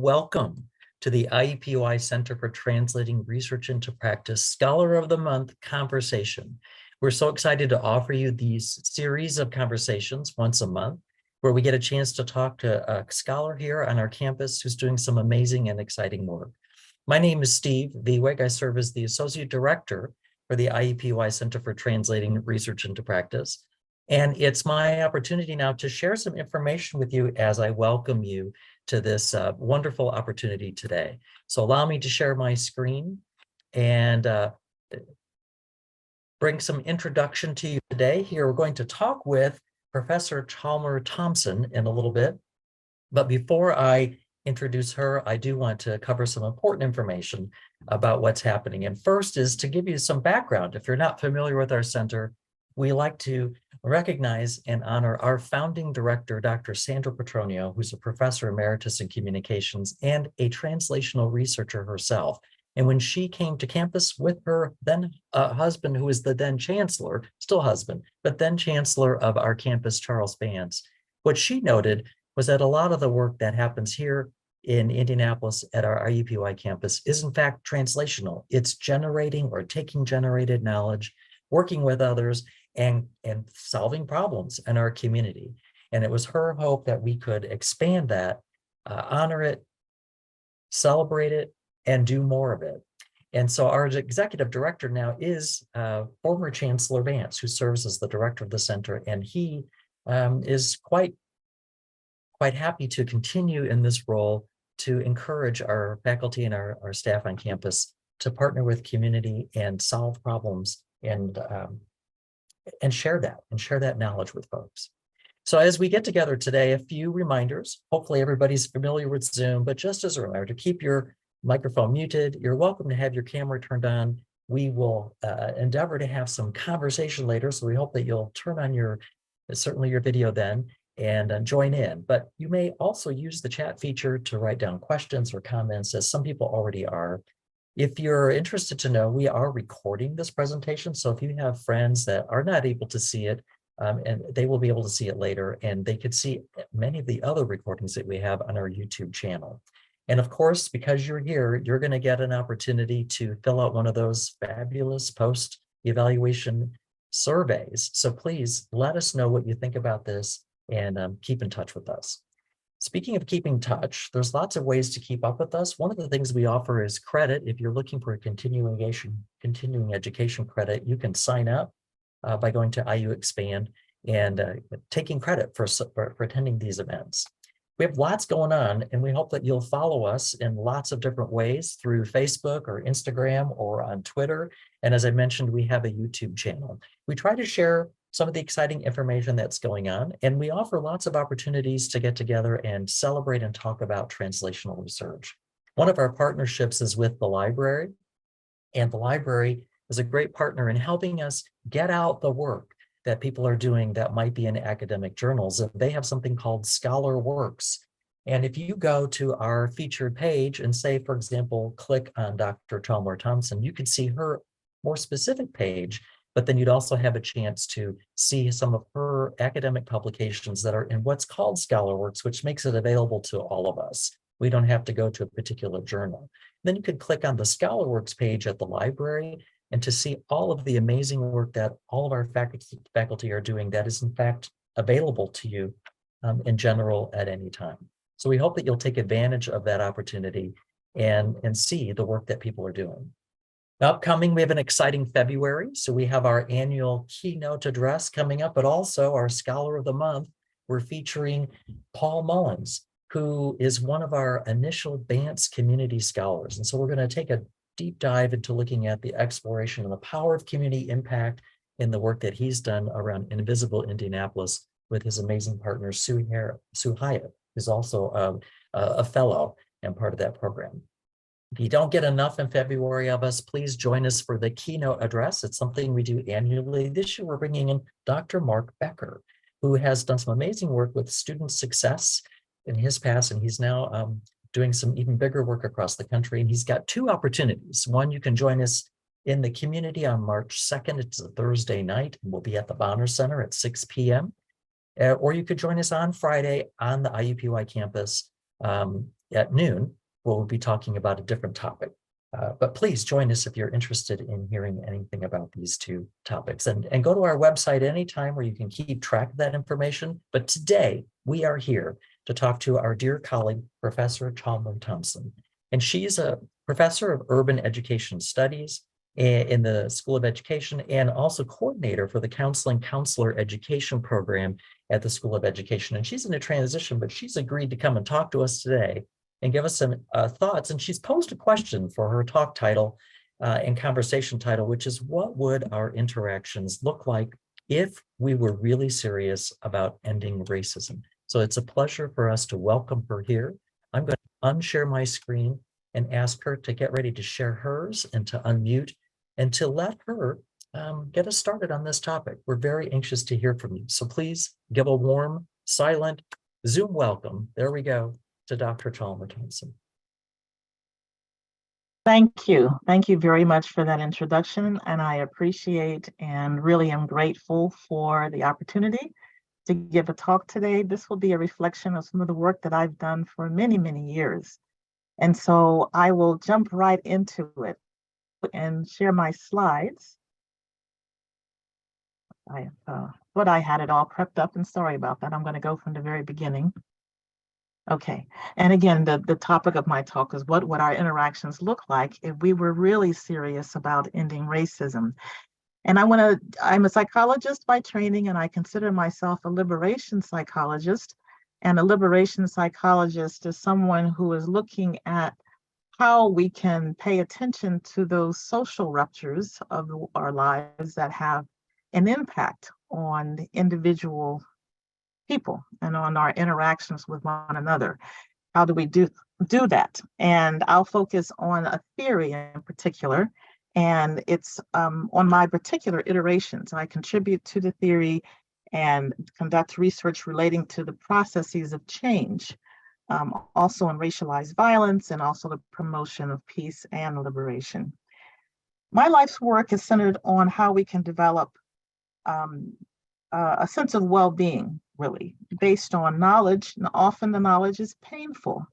Welcome to the IUPUI Center for Translating Research into Practice Scholar of the Month conversation. We're so excited to offer you these series of conversations once a month, where we get a chance to talk to a scholar here on our campus who's doing some amazing and exciting work. My name is Steve Vieweg. I serve as the Associate Director for the IUPUI Center for Translating Research into Practice. And it's my opportunity now to share some information with you as I welcome you to this wonderful opportunity today. So allow me to share my screen and bring some introduction to you today. Here we're going to talk with Professor Chalmer Thompson in a little bit. But before I introduce her, I do want to cover some important information about what's happening. And first is to give you some background. If you're not familiar with our center, we like to recognize and honor our founding director, Dr. Sandra Petronio, who's a professor emeritus in communications and a translational researcher herself. And when she came to campus with her then husband, who was the then chancellor, still husband, but then chancellor of our campus, Charles Vance, what she noted was that a lot of the work that happens here in Indianapolis at our IUPUI campus is in fact translational. It's generating or taking generated knowledge, working with others, and solving problems in our community. And it was her hope that we could expand that, honor it, celebrate it, and do more of it. And so our executive director now is former Chancellor Vance, who serves as the director of the center, and he is quite happy to continue in this role to encourage our faculty and our staff on campus to partner with community and solve problems and share that knowledge with folks. So as we get together today, a few reminders. Hopefully everybody's familiar with Zoom, but just as a reminder to keep your microphone muted. You're welcome to have your camera turned on. We will endeavor to have some conversation later, so we hope that you'll turn on certainly your video then and join in. But you may also use the chat feature to write down questions or comments, as some people already are. If you're interested to know, we are recording this presentation. So if you have friends that are not able to see it, and they will be able to see it later, and they could see many of the other recordings that we have on our YouTube channel. And of course, because you're here, you're going to get an opportunity to fill out one of those fabulous post-evaluation surveys. So please let us know what you think about this and keep in touch with us. Speaking of keeping in touch, there's lots of ways to keep up with us. One of the things we offer is credit. If you're looking for a continuing education credit, you can sign up by going to IU Expand and taking credit for attending these events. We have lots going on, and we hope that you'll follow us in lots of different ways through Facebook or Instagram or on Twitter. And as I mentioned, we have a YouTube channel. We try to share some of the exciting information that's going on, and we offer lots of opportunities to get together and celebrate and talk about translational research. One of our partnerships is with the library, and the library is a great partner in helping us get out the work that people are doing that might be in academic journals. They have something called Scholar Works. And if you go to our featured page and say, for example, click on Dr. Chalmer Thompson, you could see her more specific page, but then you'd also have a chance to see some of her academic publications that are in what's called Scholar Works, which makes it available to all of us. We don't have to go to a particular journal. Then you could click on the Scholar Works page at the library and to see all of the amazing work that all of our faculty are doing that is in fact available to you in general at any time. So we hope that you'll take advantage of that opportunity and see the work that people are doing. Upcoming, we have an exciting February. So we have our annual keynote address coming up, but also our Scholar of the Month. We're featuring Paul Mullins, who is one of our initial Vance community scholars. And so we're going to take a deep dive into looking at the exploration of the power of community impact in the work that he's done around Invisible Indianapolis with his amazing partner, Sue Hyatt, who's also a fellow and part of that program. If you don't get enough in February of us, please join us for the keynote address. It's something we do annually. This year, we're bringing in Dr. Mark Becker, who has done some amazing work with student success in his past, and he's now doing some even bigger work across the country. And he's got two opportunities. One, you can join us in the community on March 2nd. It's a Thursday night, and we'll be at the Bonner Center at 6 p.m. Or you could join us on Friday on the IUPUI campus at noon, where we'll be talking about a different topic. But please join us if you're interested in hearing anything about these two topics. And go to our website anytime where you can keep track of that information. But today, we are here to talk to our dear colleague, Professor Chalmer Thompson. And she's a professor of urban education studies in the School of Education and also coordinator for the Counseling Counselor Education program at the School of Education. And she's in a transition, but she's agreed to come and talk to us today and give us some thoughts. And she's posed a question for her talk title and conversation title, which is, what would our interactions look like if we were really serious about ending racism? So it's a pleasure for us to welcome her here. I'm going to unshare my screen and ask her to get ready to share hers and to unmute and to let her get us started on this topic. We're very anxious to hear from you. So please give a warm, silent Zoom welcome. There we go, to Dr. Chalmer Thompson. Thank you. Thank you very much for that introduction. And I appreciate and really am grateful for the opportunity to give a talk today. This will be a reflection of some of the work that I've done for many, many years. And so I will jump right into it and share my slides. I thought I had it all prepped up, and sorry about that. I'm going to go from the very beginning. Okay, and again, the topic of my talk is, what would our interactions look like if we were really serious about ending racism? And I'm a psychologist by training, and I consider myself a liberation psychologist. And a liberation psychologist is someone who is looking at how we can pay attention to those social ruptures of our lives that have an impact on the individual people and on our interactions with one another. How do we do that? And I'll focus on a theory in particular, and it's on my particular iterations. I contribute to the theory and conduct research relating to the processes of change, also on racialized violence and also the promotion of peace and liberation. My life's work is centered on how we can develop a sense of well-being, really, based on knowledge, and often the knowledge is painful.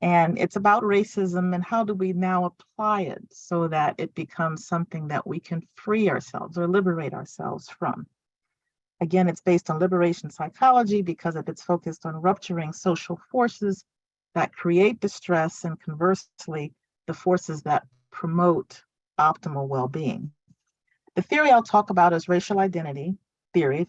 And it's about racism and how do we now apply it so that it becomes something that we can free ourselves or liberate ourselves from. Again, it's based on liberation psychology because of its focused on rupturing social forces that create distress and conversely, the forces that promote optimal well-being. The theory I'll talk about is racial identity theory,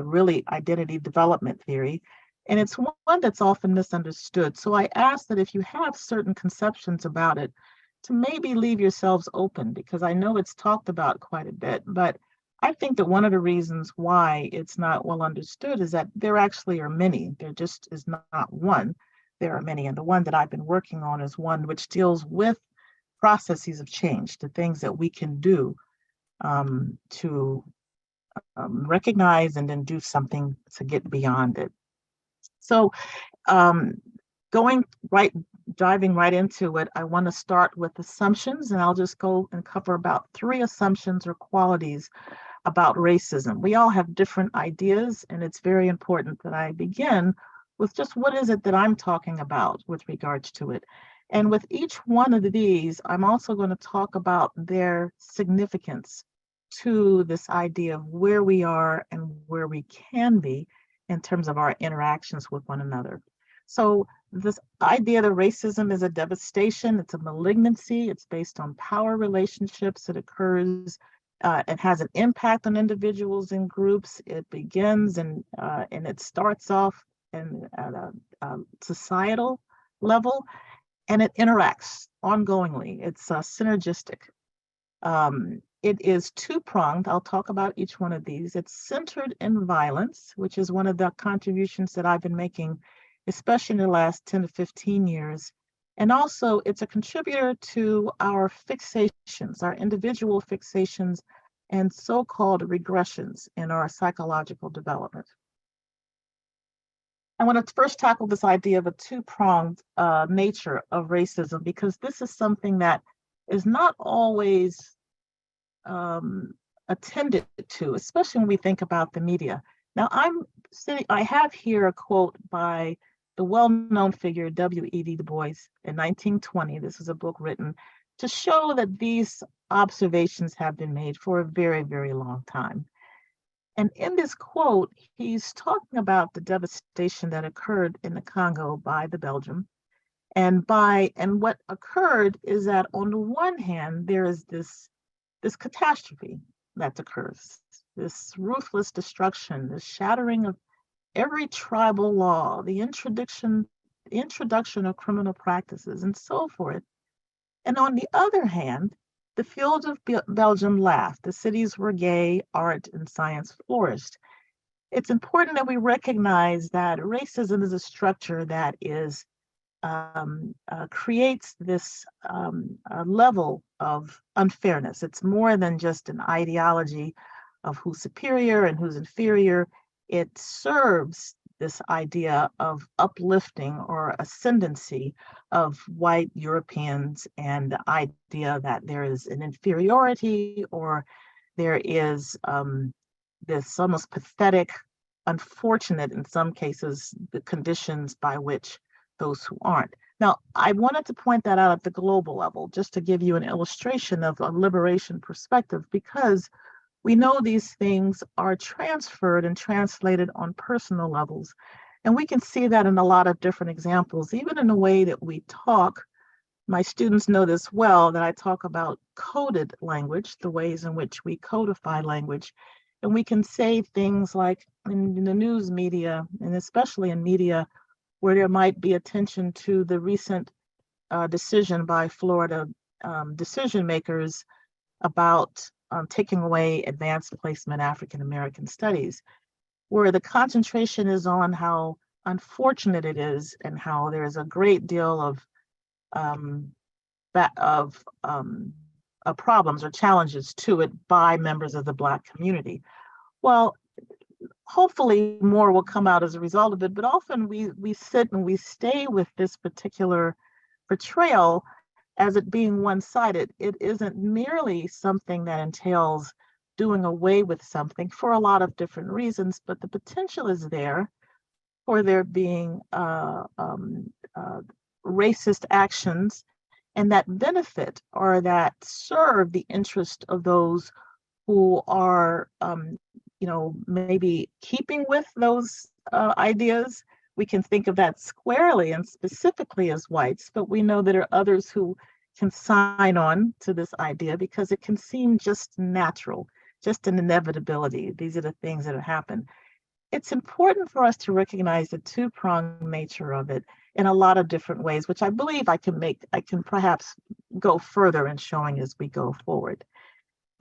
really identity development theory, and it's one that's often misunderstood. So I ask that if you have certain conceptions about it, to maybe leave yourselves open, because I know it's talked about quite a bit, but I think that one of the reasons why it's not well understood is that there actually are many. There just is not one. There are many, and the one that I've been working on is one which deals with processes of change, the things that we can do to recognize and then do something to get beyond it. So diving right into it, I want to start with assumptions, and I'll just go and cover about 3 assumptions or qualities about racism. We all have different ideas, and it's very important that I begin with just what is it that I'm talking about with regards to it. And with each one of these, I'm also going to talk about their significance to this idea of where we are and where we can be in terms of our interactions with one another. So this idea that racism is a devastation, it's a malignancy, it's based on power relationships, it occurs, it has an impact on individuals and groups, it begins and it starts off at a societal level, and it interacts ongoingly. It's synergistic. It is two-pronged. I'll talk about each one of these. It's centered in violence, which is one of the contributions that I've been making, especially in the last 10 to 15 years. And also, it's a contributor to our fixations, our individual fixations, and so-called regressions in our psychological development. I want to first tackle this idea of a two-pronged nature of racism, because this is something that is not always attended to, especially when we think about the media. Now, I have here a quote by the well-known figure W.E.B. Du Bois in 1920. This was a book written to show that these observations have been made for a very, very long time. And in this quote, he's talking about the devastation that occurred in the Congo by the Belgium. And what occurred is that on the one hand, there is this catastrophe that occurs, this ruthless destruction, the shattering of every tribal law, the introduction of criminal practices, and so forth. And on the other hand, the fields of Belgium laughed. The cities were gay, art and science flourished. It's important that we recognize that racism is a structure that creates this level of unfairness. It's more than just an ideology of who's superior and who's inferior. It serves this idea of uplifting or ascendancy of white Europeans, and the idea that there is an inferiority, or there is this almost pathetic, unfortunate in some cases, the conditions by which those who aren't. Now, I wanted to point that out at the global level, just to give you an illustration of a liberation perspective, because we know these things are transferred and translated on personal levels. And we can see that in a lot of different examples, even in the way that we talk. My students know this well, that I talk about coded language, the ways in which we codify language. And we can say things like in the news media, and especially in media, where there might be attention to the recent decision by Florida decision makers about taking away advanced placement African American studies, where the concentration is on how unfortunate it is and how there is a great deal of problems or challenges to it by members of the Black community. Well, hopefully more will come out as a result of it, but often we sit and we stay with this particular portrayal as it being one-sided. It isn't merely something that entails doing away with something for a lot of different reasons, but the potential is there for there being racist actions and that benefit or that serve the interest of those who are maybe keeping with those ideas. We can think of that squarely and specifically as whites, but we know there are others who can sign on to this idea because it can seem just natural, just an inevitability. These are the things that have happened. It's important for us to recognize the two-pronged nature of it in a lot of different ways, which I believe I can perhaps go further in showing as we go forward.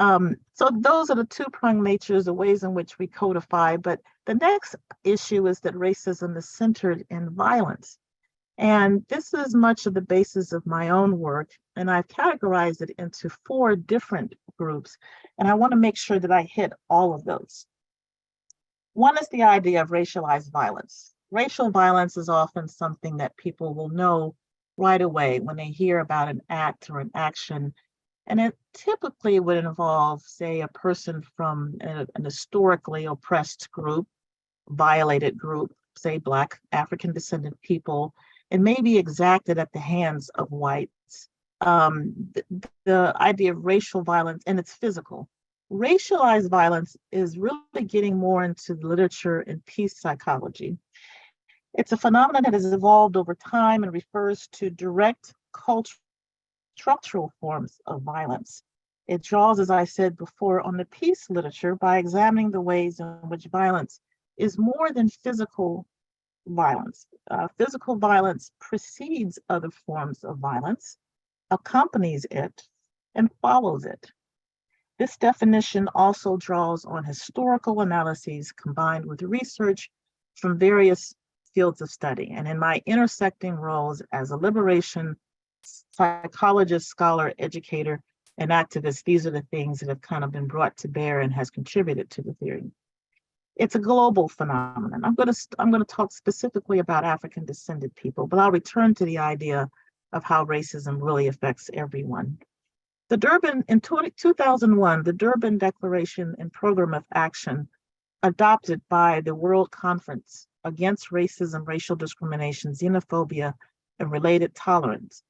So those are the two-pronged natures, the ways in which we codify. But the next issue is that racism is centered in violence. And this is much of the basis of my own work. And I've categorized it into 4 different groups. And I want to make sure that I hit all of those. One is the idea of racialized violence. Racial violence is often something that people will know right away when they hear about an act or an action. And it typically would involve, say, a person from an historically oppressed group, violated group, say Black African descendant people, and may be exacted at the hands of whites. The idea of racial violence, and it's physical. Racialized violence is really getting more into the literature and peace psychology. It's a phenomenon that has evolved over time and refers to direct cultural structural forms of violence. It draws, as I said before, on the peace literature by examining the ways in which violence is more than physical violence. Physical violence precedes other forms of violence, accompanies it, and follows it. This definition also draws on historical analyses combined with research from various fields of study. And in my intersecting roles as a liberation psychologist, scholar, educator, and activist, these are the things that have kind of been brought to bear and has contributed to the theory. It's a global phenomenon. I'm going to talk specifically about African descended people, but I'll return to the idea of how racism really affects everyone. In 2001, the Durban Declaration and Program of Action, adopted by the World Conference against racism, racial discrimination, xenophobia, and related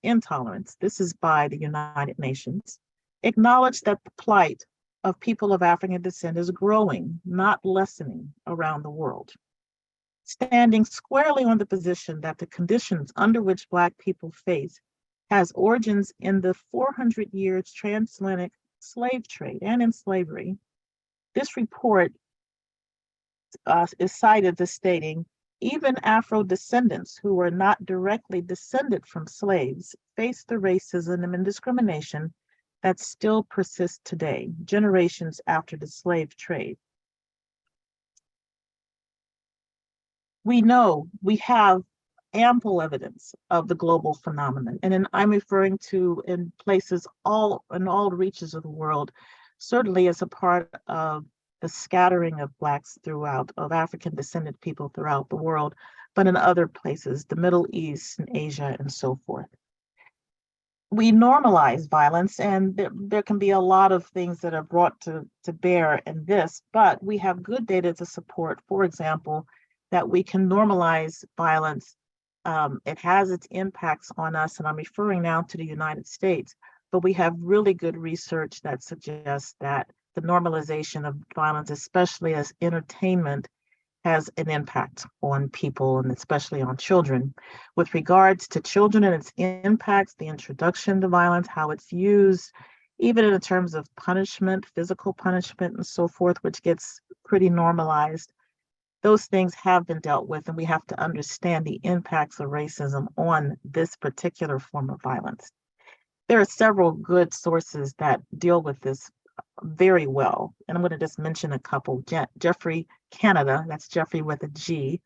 intolerance. This is by the United Nations. Acknowledge that the plight of people of African descent is growing, not lessening around the world. Standing squarely on the position that the conditions under which Black people face has origins in the 400 years transatlantic slave trade and in slavery. This report is cited as stating, even Afro-descendants who were not directly descended from slaves face the racism and discrimination that still persists today, generations after the slave trade. We know we have ample evidence of the global phenomenon, and I'm referring to in places in all reaches of the world, certainly as a part of the scattering of Blacks of African descended people throughout the world, but in other places, the Middle East and Asia and so forth. We normalize violence, and there can be a lot of things that are brought to bear in this, but we have good data to support, for example, that we can normalize violence. It has its impacts on us, and I'm referring now to the United States, but we have really good research that suggests that the normalization of violence, especially as entertainment, has an impact on people and especially on children. With regards to children and its impacts, the introduction to violence, how it's used, even in terms of punishment, physical punishment and so forth, which gets pretty normalized, those things have been dealt with, and we have to understand the impacts of racism on this particular form of violence. There are several good sources that deal with this very well, and I'm going to just mention a couple. Jeffrey Canada, that's Jeffrey with a G,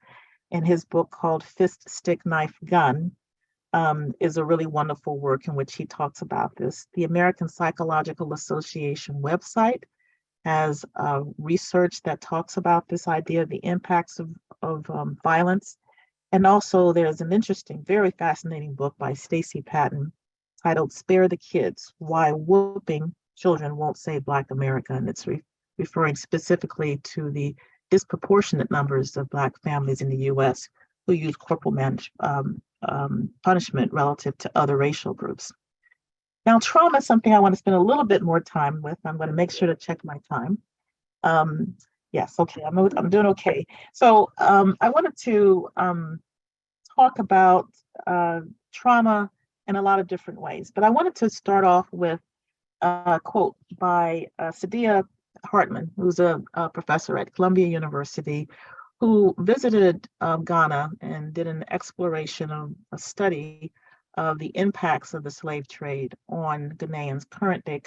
in his book called Fist, Stick, Knife, Gun, is a really wonderful work in which he talks about this. The American Psychological Association website has research that talks about this idea of the impacts of violence. And also there's an interesting, very fascinating book by Stacey Patton titled Spare the Kids, Why Whooping Children Won't Save Black America. And it's referring specifically to the disproportionate numbers of Black families in the US who use corporal punishment relative to other racial groups. Now, trauma is something I want to spend a little bit more time with. I'm going to make sure to check my time. Yes, okay, I'm doing okay. So I wanted to talk about trauma in a lot of different ways, but I wanted to start off with a quote by Saidiya Hartman, who's a professor at Columbia University, who visited Ghana and did an exploration of a study of the impacts of the slave trade on Ghanaians, current day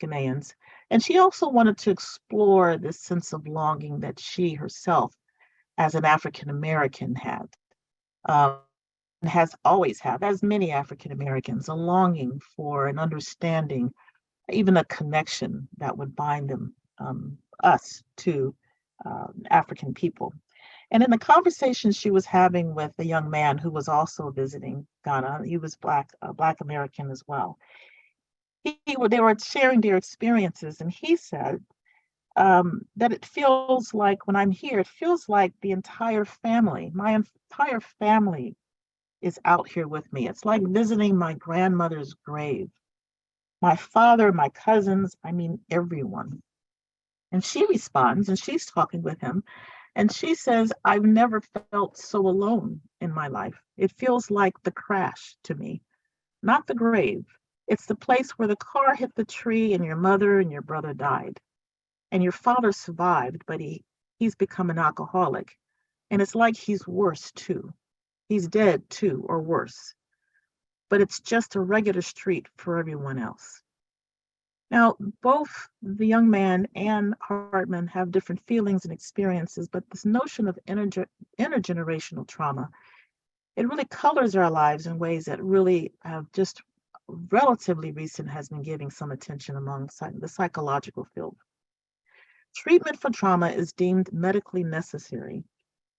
Ghanaians. And she also wanted to explore this sense of longing that she herself, as an African American, had, and has always had, as many African Americans, a longing for an understanding, even a connection that would bind them, us to African people. And in the conversation she was having with a young man who was also visiting Ghana, he was Black American as well. They were sharing their experiences, and he said that it feels like when I'm here, it feels like my entire family is out here with me. It's like visiting my grandmother's grave. My father, my cousins, I mean, everyone. And she responds, and she's talking with him, and she says, I've never felt so alone in my life. It feels like the crash to me, not the grave. It's the place where the car hit the tree and your mother and your brother died. And your father survived, but he's become an alcoholic. And it's like he's worse too. He's dead too, or worse. But it's just a regular street for everyone else. Now, both the young man and Hartman have different feelings and experiences, but this notion of intergenerational trauma, it really colors our lives in ways that really have just relatively recent has been getting some attention among the psychological field. Treatment for trauma is deemed medically necessary.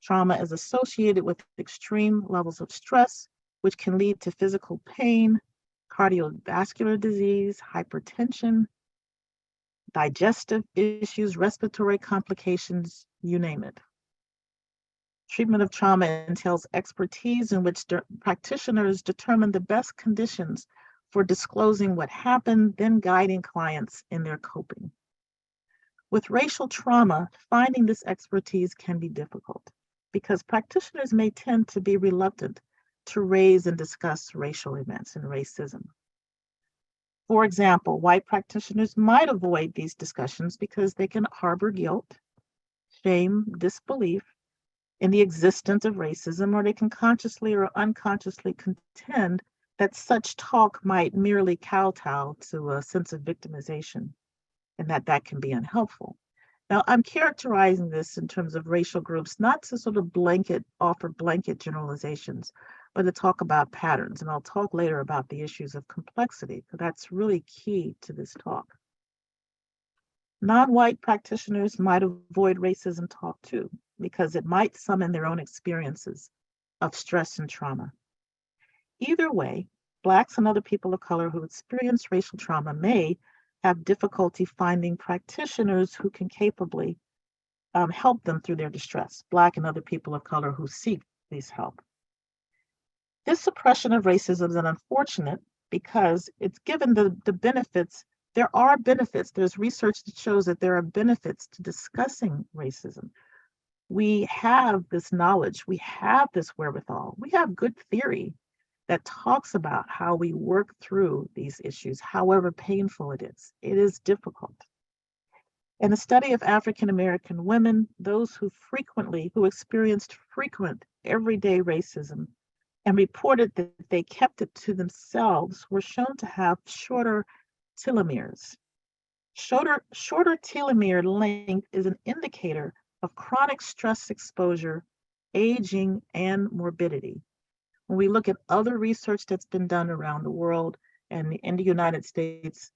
Trauma is associated with extreme levels of stress, which can lead to physical pain, cardiovascular disease, hypertension, digestive issues, respiratory complications, you name it. Treatment of trauma entails expertise in which practitioners determine the best conditions for disclosing what happened, then guiding clients in their coping. With racial trauma, finding this expertise can be difficult because practitioners may tend to be reluctant to raise and discuss racial events and racism. For example, white practitioners might avoid these discussions because they can harbor guilt, shame, disbelief in the existence of racism, or they can consciously or unconsciously contend that such talk might merely kowtow to a sense of victimization and that can be unhelpful. Now, I'm characterizing this in terms of racial groups, not to sort of offer blanket generalizations, but to talk about patterns. And I'll talk later about the issues of complexity, because that's really key to this talk. Non-white practitioners might avoid racism talk too, because it might summon their own experiences of stress and trauma. Either way, Blacks and other people of color who experience racial trauma may have difficulty finding practitioners who can capably help them through their distress, Black and other people of color who seek this help. This suppression of racism is unfortunate because it's given the benefits. There are benefits. There's research that shows that there are benefits to discussing racism. We have this knowledge, we have this wherewithal, we have good theory that talks about how we work through these issues, however painful it is. It is difficult. In a study of African American women, those who experienced frequent everyday racism and reported that they kept it to themselves were shown to have shorter telomeres. Shorter telomere length is an indicator of chronic stress exposure, aging, and morbidity. When we look at other research that's been done around the world and in the United States,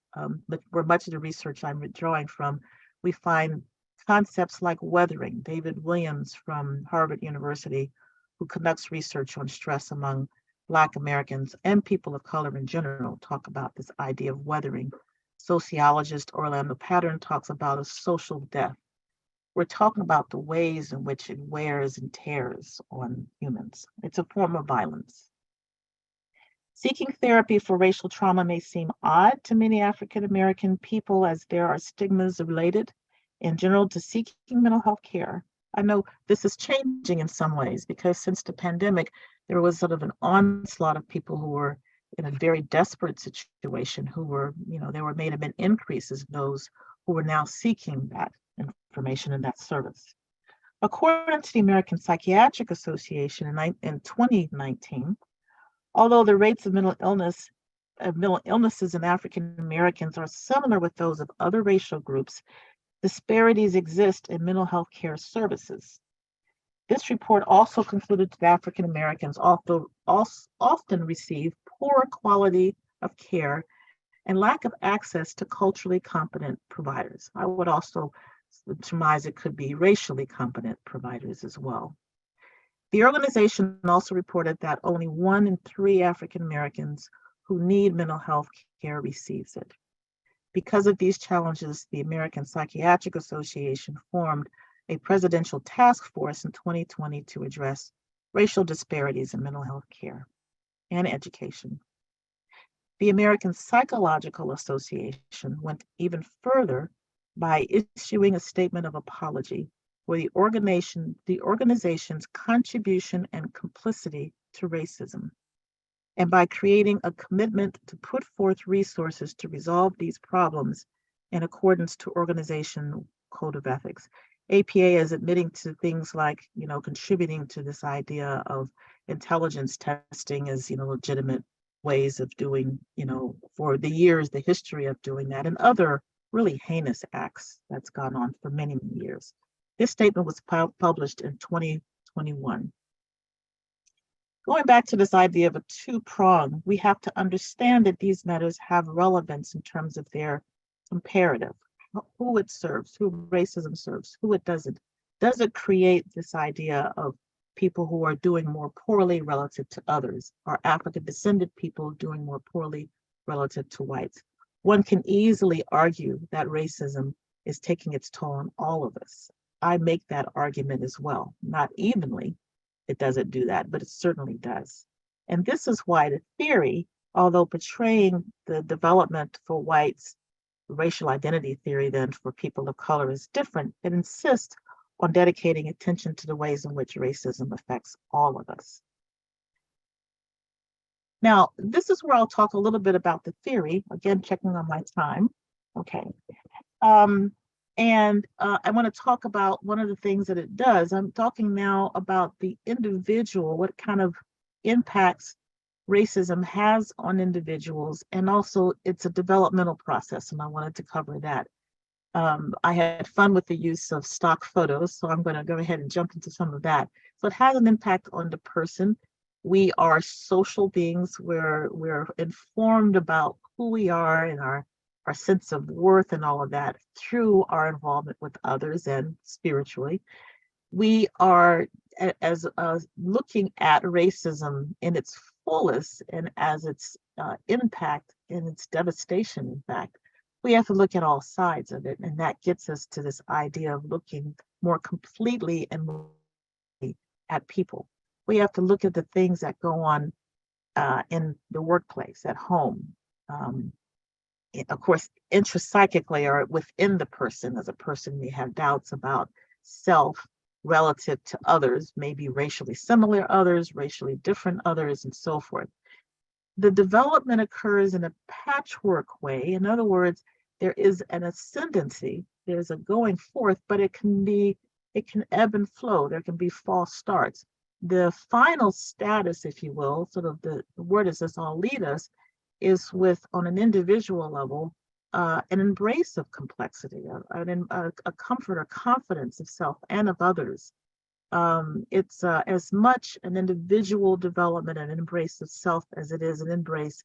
where much of the research I'm drawing from, we find concepts like weathering. David Williams from Harvard University, who conducts research on stress among Black Americans and people of color in general, talk about this idea of weathering. Sociologist Orlando Pattern talks about a social death. We're talking about the ways in which it wears and tears on humans. It's a form of violence. Seeking therapy for racial trauma may seem odd to many African American people, as there are stigmas related in general to seeking mental health care. I know this is changing in some ways because since the pandemic, there was sort of an onslaught of people who were in a very desperate situation, who were, there may have been increases of those who were now seeking that information and that service. According to the American Psychiatric Association in 2019, although the rates of mental illnesses in African Americans are similar with those of other racial groups, disparities exist in mental health care services. This report also concluded that African Americans often receive poor quality of care and lack of access to culturally competent providers. I would also surmise it could be racially competent providers as well. The organization also reported that only 1 in 3 African Americans who need mental health care receives it. Because of these challenges, the American Psychiatric Association formed a presidential task force in 2020 to address racial disparities in mental health care and education. The American Psychological Association went even further by issuing a statement of apology for the organization's contribution and complicity to racism, and by creating a commitment to put forth resources to resolve these problems in accordance to organizational code of ethics. APA is admitting to things like, contributing to this idea of intelligence testing as, legitimate ways of doing, for the years, the history of doing that, and other really heinous acts that's gone on for many, many years. This statement was published in 2021. Going back to this idea of a two-prong, we have to understand that these matters have relevance in terms of their comparative, who it serves, who racism serves, who it doesn't. Does it create this idea of people who are doing more poorly relative to others? Are African descended people doing more poorly relative to whites? One can easily argue that racism is taking its toll on all of us. I make that argument as well, not evenly, it doesn't do that, but it certainly does. And this is why the theory, although portraying the development for whites, racial identity theory then for people of color is different, it insists on dedicating attention to the ways in which racism affects all of us. Now, this is where I'll talk a little bit about the theory, again, checking on my time. Okay. I want to talk about one of the things that it does. I'm talking now about the individual, what kind of impacts racism has on individuals, and also it's a developmental process, and I wanted to cover that. I had fun with the use of stock photos, so I'm going to go ahead and jump into some of that. So it has an impact on the person. We are social beings. We're informed about who we are and our sense of worth and all of that through our involvement with others and spiritually. We are as looking at racism in its fullest and as its impact and its devastation, in fact. We have to look at all sides of it, and that gets us to this idea of looking more completely and more at people. We have to look at the things that go on in the workplace, at home, of course, intrapsychically or within the person, as a person may have doubts about self relative to others, maybe racially similar others, racially different others, and so forth. The development occurs in a patchwork way. In other words, there is an ascendancy, there's a going forth, but it can ebb and flow. There can be false starts. The final status, if you will, sort of where does this all lead us, is with, on an individual level, an embrace of complexity, a comfort or confidence of self and of others. It's as much an individual development and embrace of self as it is an embrace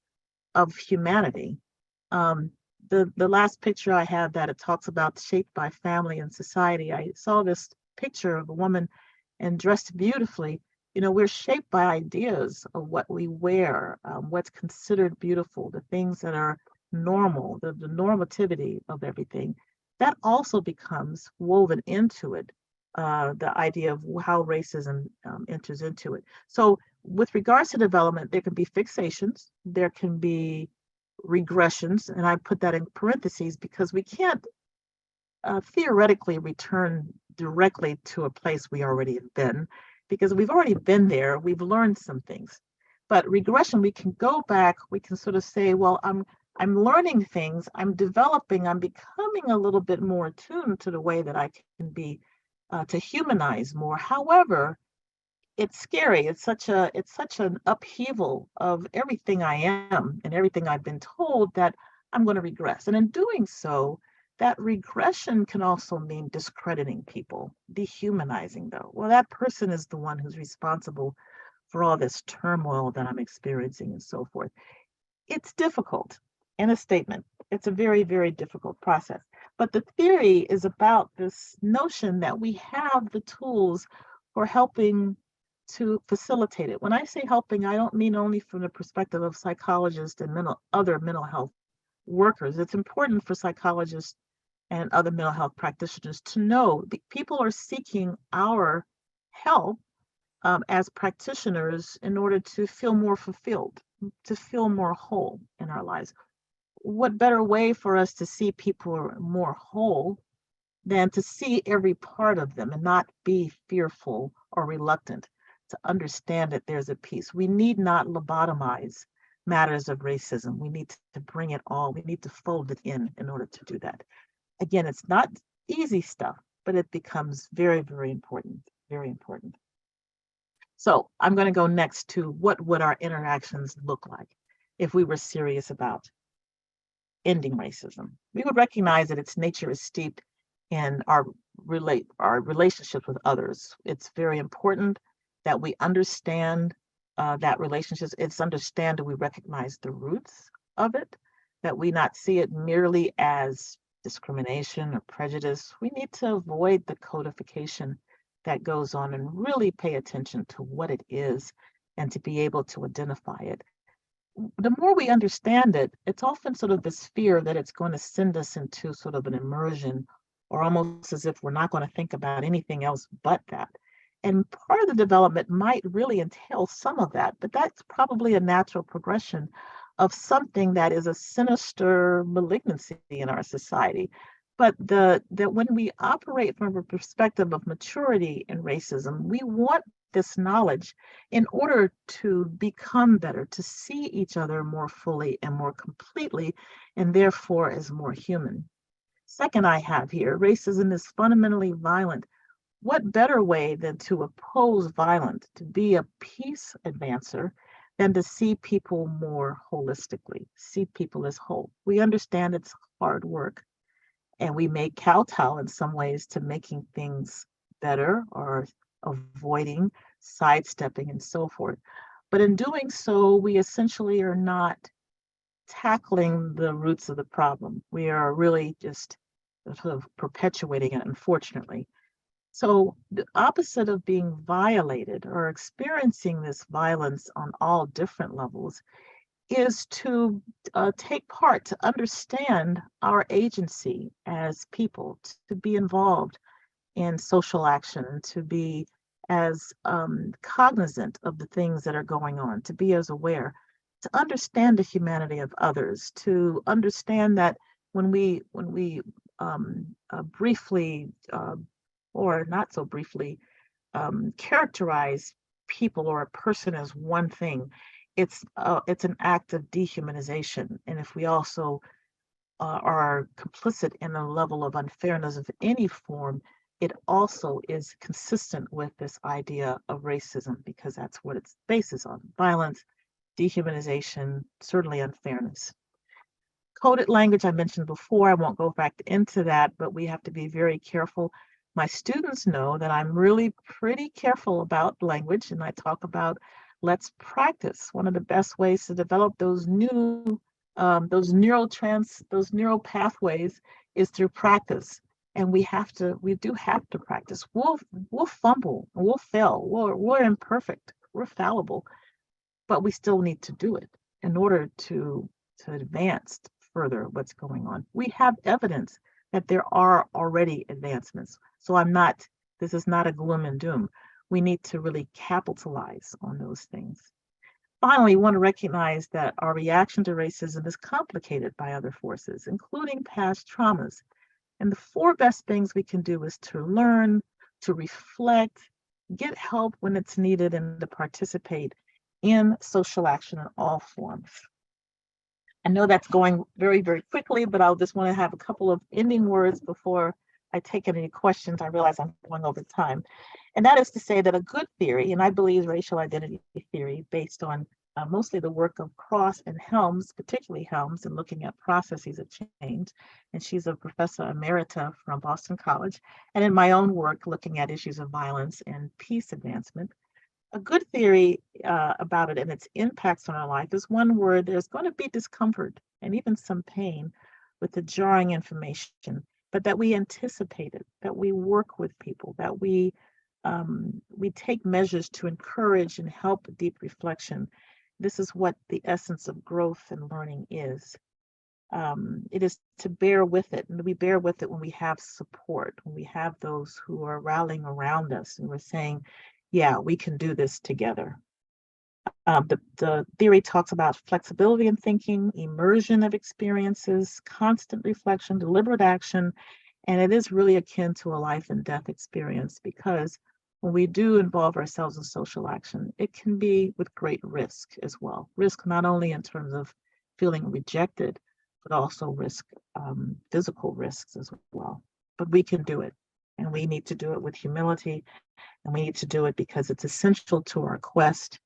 of humanity. The last picture I have that it talks about shaped by family and society. I saw this picture of a woman and dressed beautifully. You know, we're shaped by ideas of what we wear, what's considered beautiful, the things that are normal, the normativity of everything. That also becomes woven into it, the idea of how racism enters into it. So with regards to development, there can be fixations, there can be regressions, and I put that in parentheses because we can't theoretically return directly to a place we already have been, because we've already been there, we've learned some things. But regression, we can go back, we can sort of say, well, I'm learning things, I'm developing, I'm becoming a little bit more attuned to the way that I can be, to humanize more. However, it's scary. It's such an upheaval of everything I am and everything I've been told that I'm going to regress. And in doing so, that regression can also mean discrediting people, dehumanizing them. Well, that person is the one who's responsible for all this turmoil that I'm experiencing and so forth. It's difficult in a statement. It's a very, very difficult process. But the theory is about this notion that we have the tools for helping to facilitate it. When I say helping, I don't mean only from the perspective of psychologists and other mental health workers. It's important for psychologists and other mental health practitioners to know that people are seeking our help as practitioners in order to feel more fulfilled, to feel more whole in our lives. What better way for us to see people more whole than to see every part of them and not be fearful or reluctant to understand that there's a piece. We need not lobotomize matters of racism. We need to bring it all. We need to fold it in order to do that. Again, it's not easy stuff, but it becomes very, very important, very important. So I'm going to go next to what would our interactions look like if we were serious about ending racism. We would recognize that its nature is steeped in our relationships with others. It's very important that we understand that relationships, it's understand that we recognize the roots of it, that we not see it merely as discrimination or prejudice. We need to avoid the codification that goes on and really pay attention to what it is and to be able to identify it. The more we understand it, it's often sort of this fear that it's going to send us into sort of an immersion, or almost as if we're not going to think about anything else but that. And part of the development might really entail some of that, but that's probably a natural progression of something that is a sinister malignancy in our society. But that when we operate from a perspective of maturity in racism, we want this knowledge in order to become better, to see each other more fully and more completely, and therefore as more human. Second, I have here racism is fundamentally violent. What better way than to oppose violence, to be a peace advancer, than to see people more holistically, see people as whole? We understand it's hard work, and we may kowtow in some ways to making things better or avoiding, sidestepping, and so forth. But in doing so, we essentially are not tackling the roots of the problem. We are really just sort of perpetuating it, unfortunately. So, the opposite of being violated or experiencing this violence on all different levels is to take part, to understand our agency as people, to be involved in social action, to be as cognizant of the things that are going on, to be as aware, to understand the humanity of others, to understand that when we briefly or not so briefly characterize people or a person as one thing, it's an act of dehumanization. And if we also are complicit in a level of unfairness of any form, it also is consistent with this idea of racism, because that's what it's bases on: violence, dehumanization, certainly unfairness. Coded language I mentioned before, I won't go back into that, but we have to be very careful. My students know that I'm really pretty careful about language, and I talk about let's practice. One of the best ways to develop those those neural pathways is through practice. And we do have to practice. We'll fumble, we'll fail, we're imperfect, we're fallible, but we still need to do it in order to advance further what's going on. We have evidence that there are already advancements. So this is not a gloom and doom. We need to really capitalize on those things. Finally, we want to recognize that our reaction to racism is complicated by other forces, including past traumas. And the four best things we can do is to learn, to reflect, get help when it's needed, and to participate in social action in all forms. I know that's going very, very quickly, but I'll just want to have a couple of ending words before I take any questions. I realize I'm going over time. And that is to say that a good theory, and I believe racial identity theory based on mostly the work of Cross and Helms, particularly Helms, and looking at processes of change. And she's a professor emerita from Boston College. And in my own work, looking at issues of violence and peace advancement. A good theory about it and its impacts on our life is one where there's going to be discomfort and even some pain with the jarring information, but that we anticipate it, that we work with people, that we take measures to encourage and help deep reflection. This is what the essence of growth and learning is. It is to bear with it, and we bear with it when we have support, when we have those who are rallying around us and we're saying, yeah, we can do this together. The theory talks about flexibility in thinking, immersion of experiences, constant reflection, deliberate action, and it is really akin to a life and death experience, because when we do involve ourselves in social action, it can be with great risk as well. Risk not only in terms of feeling rejected, but also physical risks as well. But we can do it, and we need to do it with humility. And we need to do it because it's essential to our quest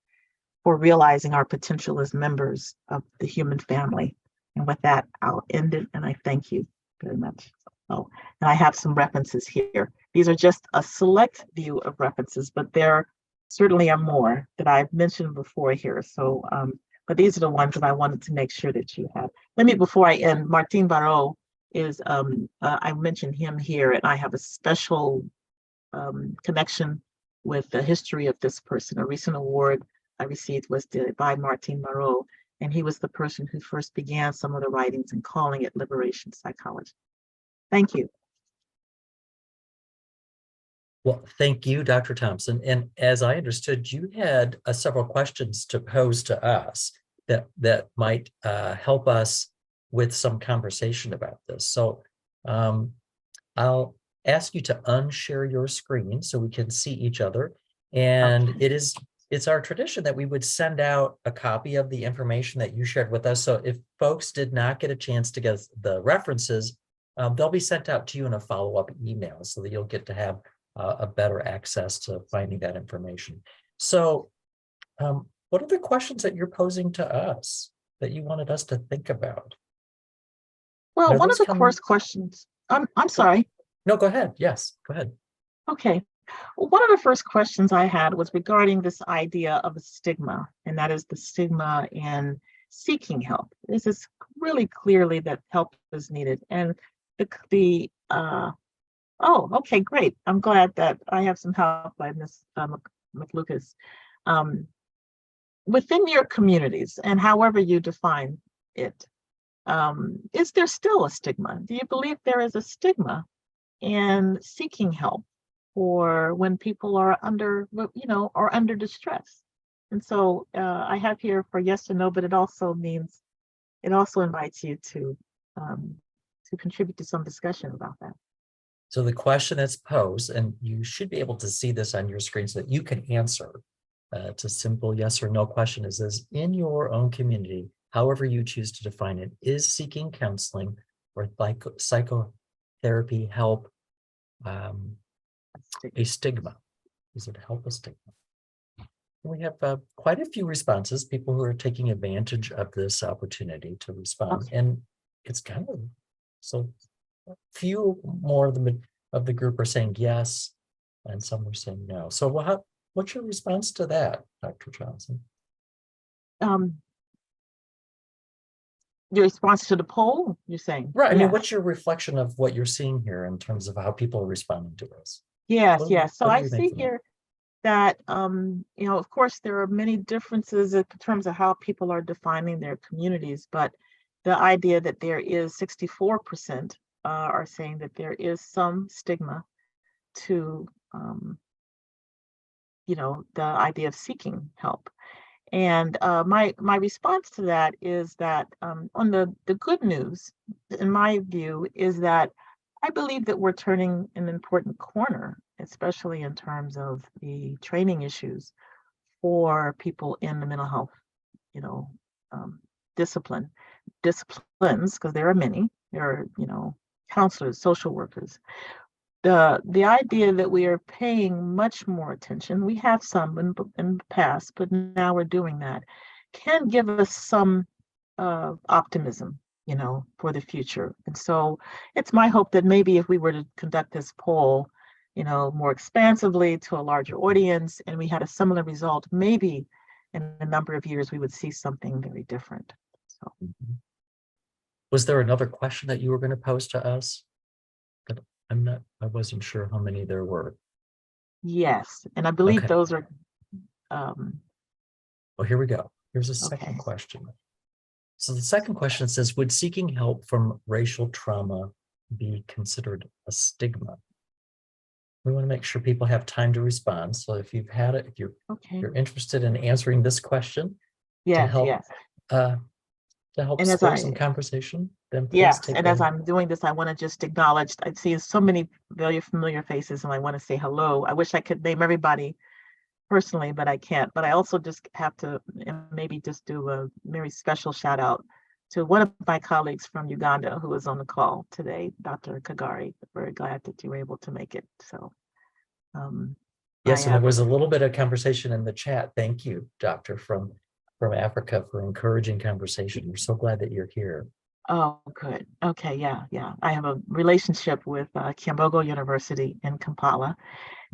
for realizing our potential as members of the human family. And with that, I'll end it, and I thank you very much. Oh, and I have some references here. These are just a select view of references, but there certainly are more that I've mentioned before here. So, but these are the ones that I wanted to make sure that you have. Before I end, Martin Barreau is, I mentioned him here, and I have a special connection with the history of this person. A recent award I received was by Martin Barreau, and he was the person who first began some of the writings and calling it liberation psychology. Thank you. Well, thank you, Dr. Thompson. And as I understood, you had several questions to pose to us that might help us with some conversation about this. So I'll ask you to unshare your screen so we can see each other. And Okay. it's our tradition that we would send out a copy of the information that you shared with us. So if folks did not get a chance to get the references, they'll be sent out to you in a follow-up email so that you'll get to have a better access to finding that information. So what are the questions that you're posing to us that you wanted us to think about? Well, Are one of those the coming? first questions, I'm sorry. No, go ahead. Yes, go ahead. Okay. Well, one of the first questions I had was regarding this idea of a stigma, and that is the stigma in seeking help. This is really clearly that help is needed. And oh, okay, great. I'm glad that I have some help by Ms. McLucas. Um, Within your communities and however you define it, is there still a stigma? Do you believe there is a stigma in seeking help or when people are under, or under distress? And so I have here for yes or no, but it also invites you to contribute to some discussion about that. So the question that's posed, and you should be able to see this on your screen so that you can answer. It's a simple yes or no question. Is in your own community, however you choose to define it, is seeking counseling or psychotherapy help a stigma? Is it help a stigma? We have quite a few responses, people who are taking advantage of this opportunity to respond. Okay. And it's kind of, so few more of the group are saying yes, and some are saying no. So what's your response to that, Dr. Johnson? Your response to the poll, you're saying? Right. I mean, Yes. what's your reflection of what you're seeing here in terms of how people are responding to this? Yes, yes. So What do I you make see from that? here that, of course, there are many differences in terms of how people are defining their communities, but the idea that there is 64% are saying that there is some stigma to, the idea of seeking help. And my response to that is that on the good news, in my view, is that I believe that we're turning an important corner, especially in terms of the training issues for people in the mental health, you know, um, disciplines, because there are many. There are, counselors, social workers. The idea that we are paying much more attention, we have some in the past, but now we're doing that, can give us some optimism, for the future. And so it's my hope that maybe if we were to conduct this poll, more expansively to a larger audience, and we had a similar result, maybe in a number of years we would see something very different. So. Was there another question that you were going to pose to us? I wasn't sure how many there were. Yes, and I believe Okay. those are. Well, here we go. Here's a second question. So the second question says, would seeking help from racial trauma be considered a stigma? We want to make sure people have time to respond. So if you've had it, if you're interested in answering this question to help And as spur some conversation, then please Yes, take and as I'm doing this, I want to just acknowledge, I see so many very familiar faces, and I want to say hello. I wish I could name everybody personally, but I can't. But I also just have to maybe just do a very special shout out to one of my colleagues from Uganda who is on the call today, Dr. Kagari. Very glad that you were able to make it. So, yes, and there was a little bit of conversation in the chat. Thank you, Doctor, from Africa, for encouraging conversation. We're so glad that you're here. Oh, good. Okay, yeah. I have a relationship with Kyambogo University in Kampala.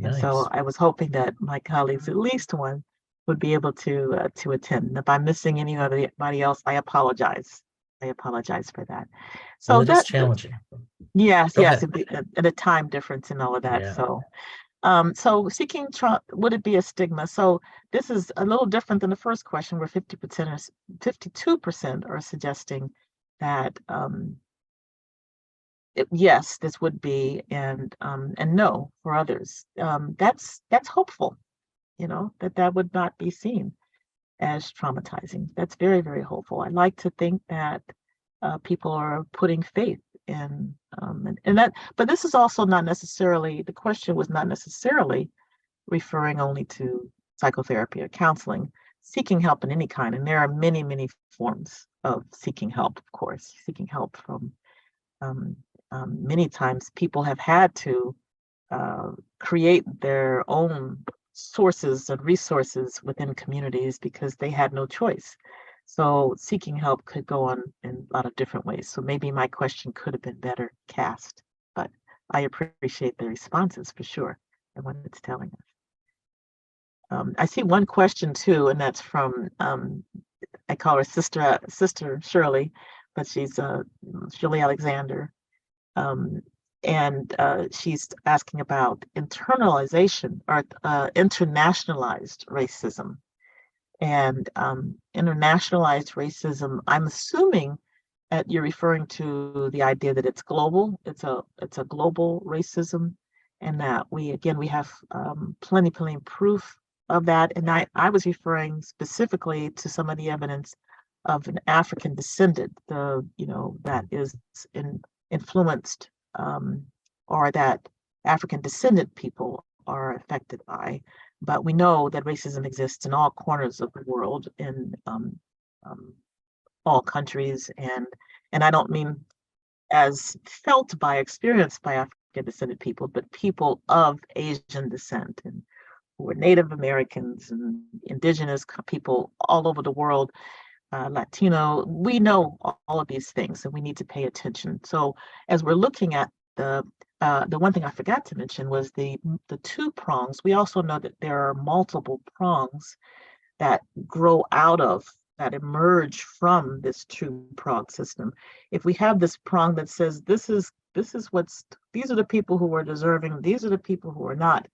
And so I was hoping that my colleagues, at least one, would be able to attend. And if I'm missing anybody else, I apologize. I apologize for that. So well, it is challenging. Yes, Go yes, ahead. and a time difference and all of that. Yeah. So seeking would it be a stigma? So this is a little different than the first question, where 50% or 52% are suggesting that yes, this would be, and no for others. That's hopeful, that would not be seen as traumatizing. That's very, very hopeful. I like to think that people are putting faith in, and that, but this is also not necessarily, the question was not necessarily referring only to psychotherapy or counseling, seeking help in any kind. And there are many, many forms of seeking help, of course, seeking help from many times people have had to create their own sources and resources within communities because they had no choice. So seeking help could go on in a lot of different ways. So maybe my question could have been better cast, but I appreciate the responses for sure and what it's telling us. I see one question too, and that's from I call her Sister Shirley, but she's Shirley Alexander. And she's asking about internalization or internationalized racism. And internationalized racism, I'm assuming that you're referring to the idea that it's global. It's a global racism, and that we have plenty proof of that. And I was referring specifically to some of the evidence of an African descendant, that is influenced, or that African descendant people are affected by. But we know that racism exists in all corners of the world, in all countries, and I don't mean as experienced by African descended people, but people of Asian descent, and who are Native Americans and indigenous people all over the world, Latino. We know all of these things, and we need to pay attention. So as we're looking at the one thing I forgot to mention was the two prongs. We also know that there are multiple prongs that grow out of, that emerge from this two-prong system. If we have this prong that says these are the people who are deserving, these are the people who are not,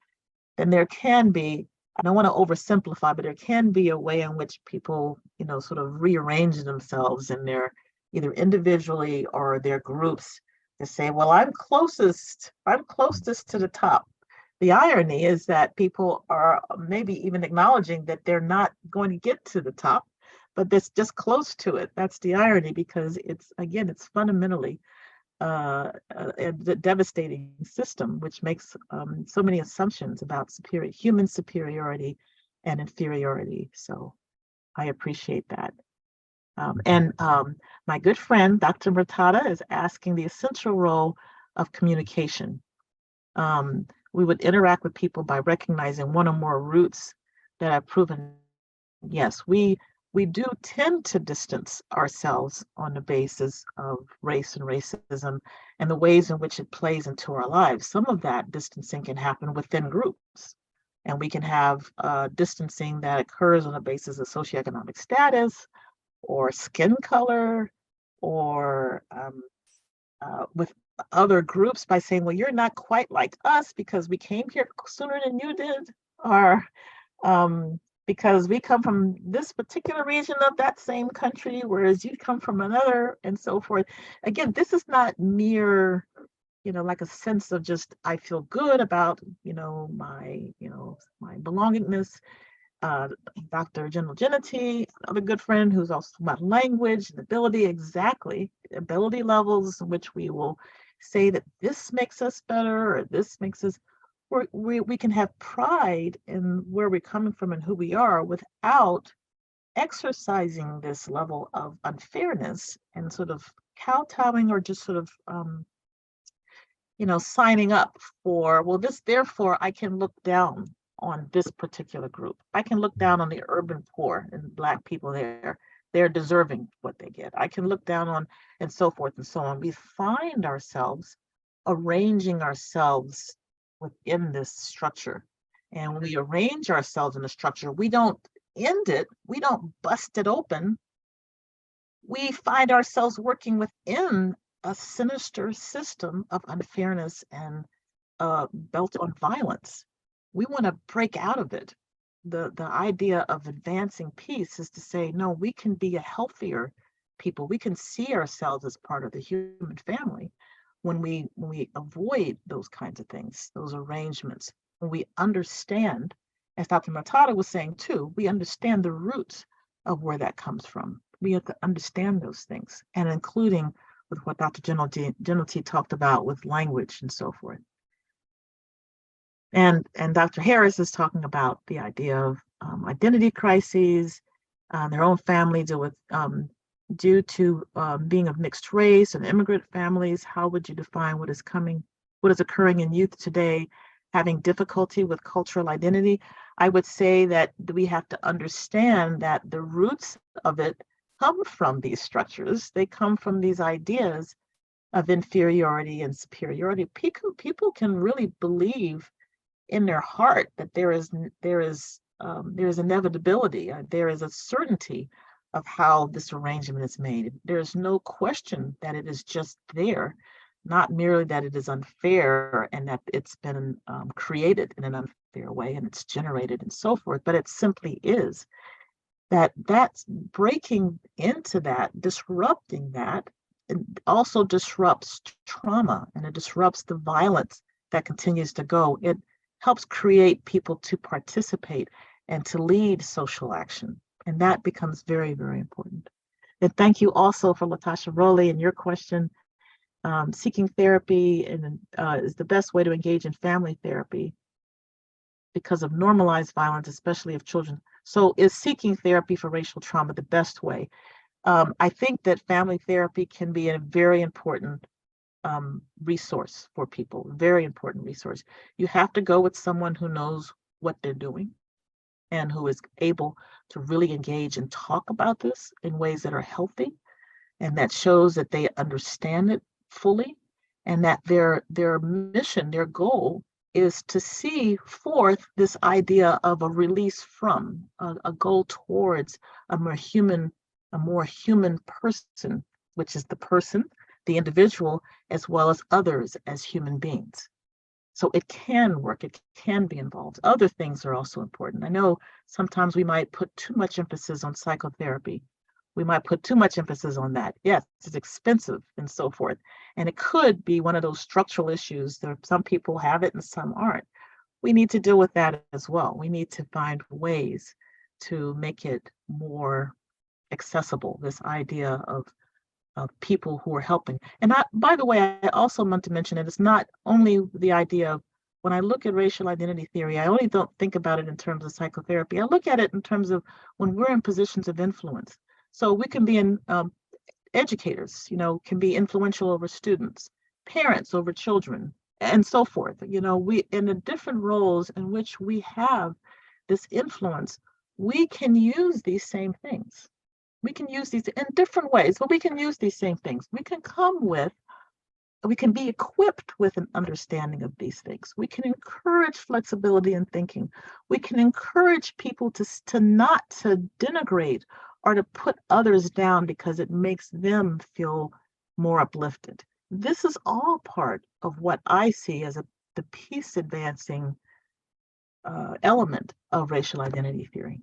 then there can be, I don't want to oversimplify, but there can be a way in which people, sort of rearrange themselves in their, either individually or their groups, to say, well, I'm closest to the top. The irony is that people are maybe even acknowledging that they're not going to get to the top, but that's just close to it. That's the irony, because it's fundamentally a devastating system, which makes so many assumptions about human superiority and inferiority. So I appreciate that. And my good friend, Dr. Murtada, is asking the essential role of communication. We would interact with people by recognizing one or more roots that have proven, yes, we do tend to distance ourselves on the basis of race and racism and the ways in which it plays into our lives. Some of that distancing can happen within groups, and we can have distancing that occurs on the basis of socioeconomic status or skin color, or with other groups by saying, well, you're not quite like us because we came here sooner than you did, or because we come from this particular region of that same country, whereas you come from another, and so forth. Again, this is not mere, like a sense of just, I feel good about, my belongingness. Dr. General Genety, another good friend who's also about language and ability, ability levels in which we will say that this makes us better, or this makes us, we can have pride in where we're coming from and who we are without exercising this level of unfairness and sort of kowtowing, or just sort of signing up for, well, therefore I can look down on this particular group. I can look down on the urban poor and Black people there. They're deserving what they get. I can look down on, and so forth and so on. We find ourselves arranging ourselves within this structure. And when we arrange ourselves in the structure, we don't end it, we don't bust it open. We find ourselves working within a sinister system of unfairness and built on violence. We want to break out of it. The idea of advancing peace is to say, no, we can be a healthier people. We can see ourselves as part of the human family when we avoid those kinds of things, those arrangements, when we understand, as Dr. Matata was saying too, we understand the roots of where that comes from. We have to understand those things, and including with what Dr. Gentilty talked about with language and so forth. And Dr. Harris is talking about the idea of identity crises, their own family deal with due to being of mixed race and immigrant families. How would you define what is occurring in youth today, having difficulty with cultural identity? I would say that we have to understand that the roots of it come from these structures. They come from these ideas of inferiority and superiority. People can really believe in their heart that there is inevitability, there is a certainty of how this arrangement is made. There is no question that it is just there, not merely that it is unfair and that it's been created in an unfair way and it's generated and so forth, but it simply is. That's breaking into that, disrupting that, it also disrupts trauma, and it disrupts the violence that continues to go. It helps create people to participate and to lead social action. And that becomes very, very important. And thank you also for Latasha Rowley and your question. Seeking therapy is the best way to engage in family therapy because of normalized violence, especially of children. So is seeking therapy for racial trauma the best way? I think that family therapy can be a very important resource for people, very important resource. You have to go with someone who knows what they're doing and who is able to really engage and talk about this in ways that are healthy and that shows that they understand it fully, and that their mission, their goal is to see forth this idea of a release from, a goal towards a more human person, which is the person, the individual, as well as others as human beings. So it can work, it can be involved. Other things are also important. I know sometimes we might put too much emphasis on psychotherapy. We might put too much emphasis on that. Yes, it's expensive and so forth. And it could be one of those structural issues that some people have it and some aren't. We need to deal with that as well. We need to find ways to make it more accessible, this idea of people who are helping. And by the way, I also meant to mention that it's not only the idea of, when I look at racial identity theory, I only don't think about it in terms of psychotherapy. I look at it in terms of when we're in positions of influence. So we can be in educators, can be influential over students, parents over children, and so forth. We in the different roles in which we have this influence, we can use these same things. We can use these in different ways, but we can use these same things. We can be equipped with an understanding of these things. We can encourage flexibility in thinking. We can encourage people to not to denigrate or to put others down because it makes them feel more uplifted. This is all part of what I see as the peace advancing element of racial identity theory.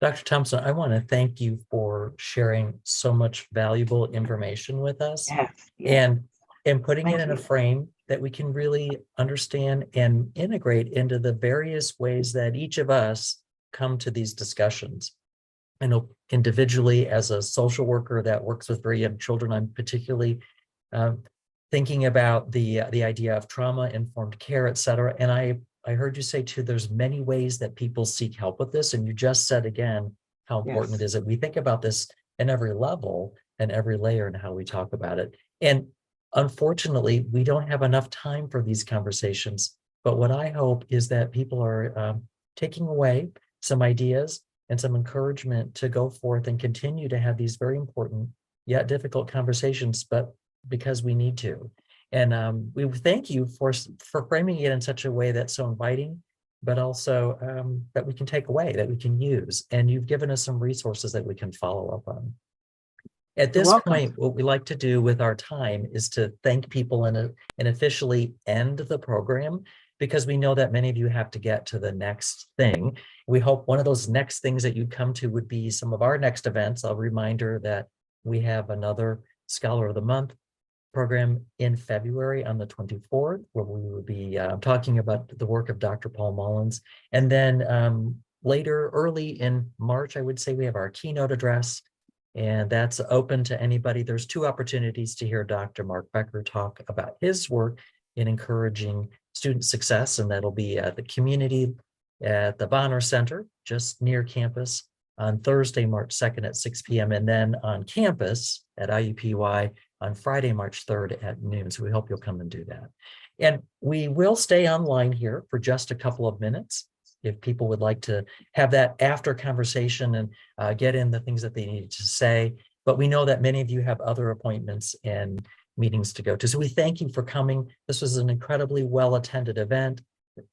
Dr. Thompson, I want to thank you for sharing so much valuable information with us. Yes. And putting it in a frame that we can really understand and integrate into the various ways that each of us come to these discussions. I know individually, as a social worker that works with very young children, I'm particularly thinking about the idea of trauma-informed care, et cetera. And I heard you say too, there's many ways that people seek help with this. And you just said again, how important it is that we think about this in every level and every layer and how we talk about it. And unfortunately, we don't have enough time for these conversations. But what I hope is that people are taking away some ideas and some encouragement to go forth and continue to have these very important yet difficult conversations, but because we need to. And we thank you for framing it in such a way that's so inviting, but also that we can take away, that we can use. And you've given us some resources that we can follow up on. At this point, what we like to do with our time is to thank people and officially end the program, because we know that many of you have to get to the next thing. We hope one of those next things that you come to would be some of our next events. A reminder that we have another Scholar of the Month program in February on the 24th, where we will be talking about the work of Dr. Paul Mullins. And then later, early in March, I would say we have our keynote address, and that's open to anybody. There's 2 opportunities to hear Dr. Mark Becker talk about his work in encouraging student success, and that'll be at the community at the Bonner Center, just near campus, on Thursday, March 2nd at 6 p.m. and then on campus at IUPUI on Friday, March 3rd at noon. So we hope you'll come and do that. And we will stay online here for just a couple of minutes if people would like to have that after conversation and get in the things that they need to say. But we know that many of you have other appointments and meetings to go to. So we thank you for coming. This was an incredibly well-attended event,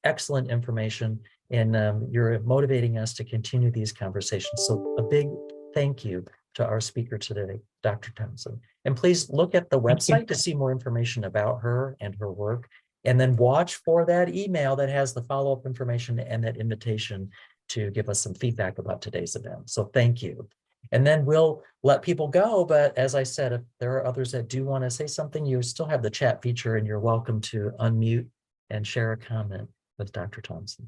excellent information, and you're motivating us to continue these conversations. So a big thank you to our speaker today, Dr. Thompson. And please look at the website to see more information about her and her work. And then watch for that email that has the follow-up information and that invitation to give us some feedback about today's event. So thank you. And then we'll let people go. But as I said, if there are others that do want to say something, you still have the chat feature and you're welcome to unmute and share a comment with Dr. Thompson.